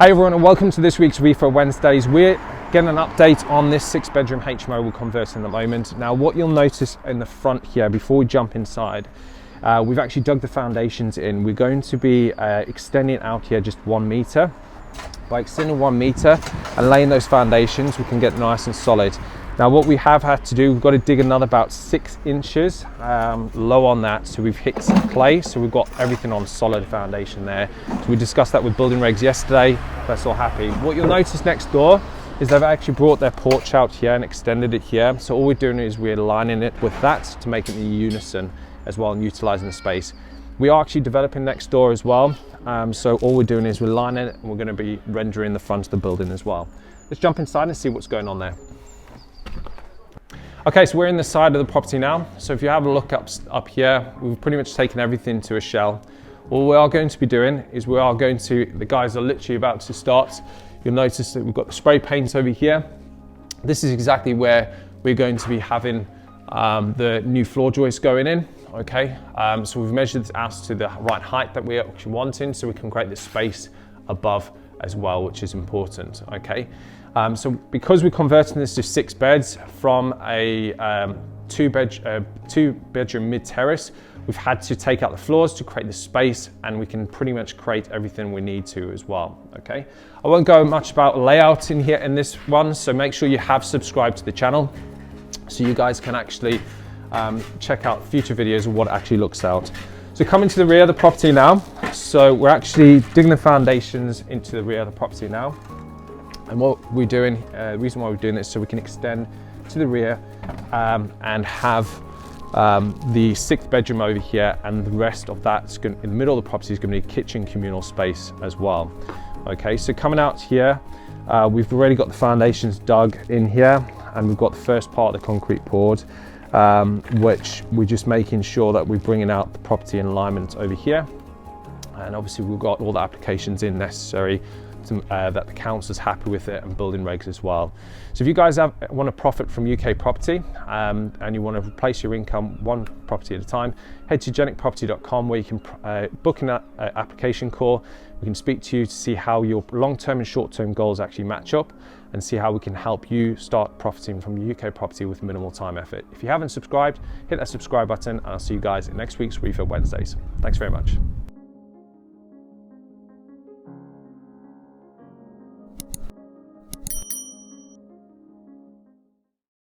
Hey everyone, and welcome to this week's Refurb Wednesdays. We're getting an update on this 6-bedroom HMO we're converting at the moment. Now, what you'll notice in the front here, before we jump inside, we've actually dug the foundations in. We're going to be extending out here just 1 meter. By extending 1 meter and laying those foundations, we can get nice and solid. Now, what we have had to do, we've got to dig another about 6 inches low on that, so we've hit some clay, so we've got everything on solid foundation there. So we discussed that with building regs yesterday. That's all happy. What you'll notice next door is they've actually brought their porch out here and extended it here. So all we're doing is we're aligning it with that to make it in unison as well and utilizing the space. We are actually developing next door as well. So all we're doing is we're lining it and we're going to be rendering the front of the building as well. Let's jump inside and see what's going on there. Okay, so we're in the side of the property now. So if you have a look up here, we've pretty much taken everything to a shell. What we are going to be doing is the guys are literally about to start. You'll notice that we've got the spray paint over here. This is exactly where we're going to be having the new floor joists going in. Okay, so we've measured this out to the right height that we're actually wanting, so we can create the space above as well, which is important. Okay, so because we're converting this to 6 beds from a 2-bedroom mid-terrace, we've had to take out the floors to create the space, and we can pretty much create everything we need to as well. Okay, I won't go much about layout in here in this one, so make sure you have subscribed to the channel so you guys can actually check out future videos of what it actually looks out. So coming to the rear of the property now, so we're actually digging the foundations into the rear of the property now. And what we're doing, the reason why we're doing this, so we can extend to the rear and have the 6th bedroom over here, and the rest of that in the middle of the property is going to be a kitchen communal space as well. Okay, so coming out here, we've already got the foundations dug in here, and we've got the first part of the concrete poured, which we're just making sure that we're bringing out the property in alignment over here. And obviously we've got all the applications in necessary that the council's happy with it, and building regs as well. So if you guys want to profit from UK property and you want to replace your income one property at a time, head to jenicproperty.com, where you can book an application call. We can speak to you to see how your long-term and short-term goals actually match up, and see how we can help you start profiting from UK property with minimal time effort. If you haven't subscribed, hit that subscribe button, and I'll see you guys in next week's Refurb Wednesdays. Thanks very much.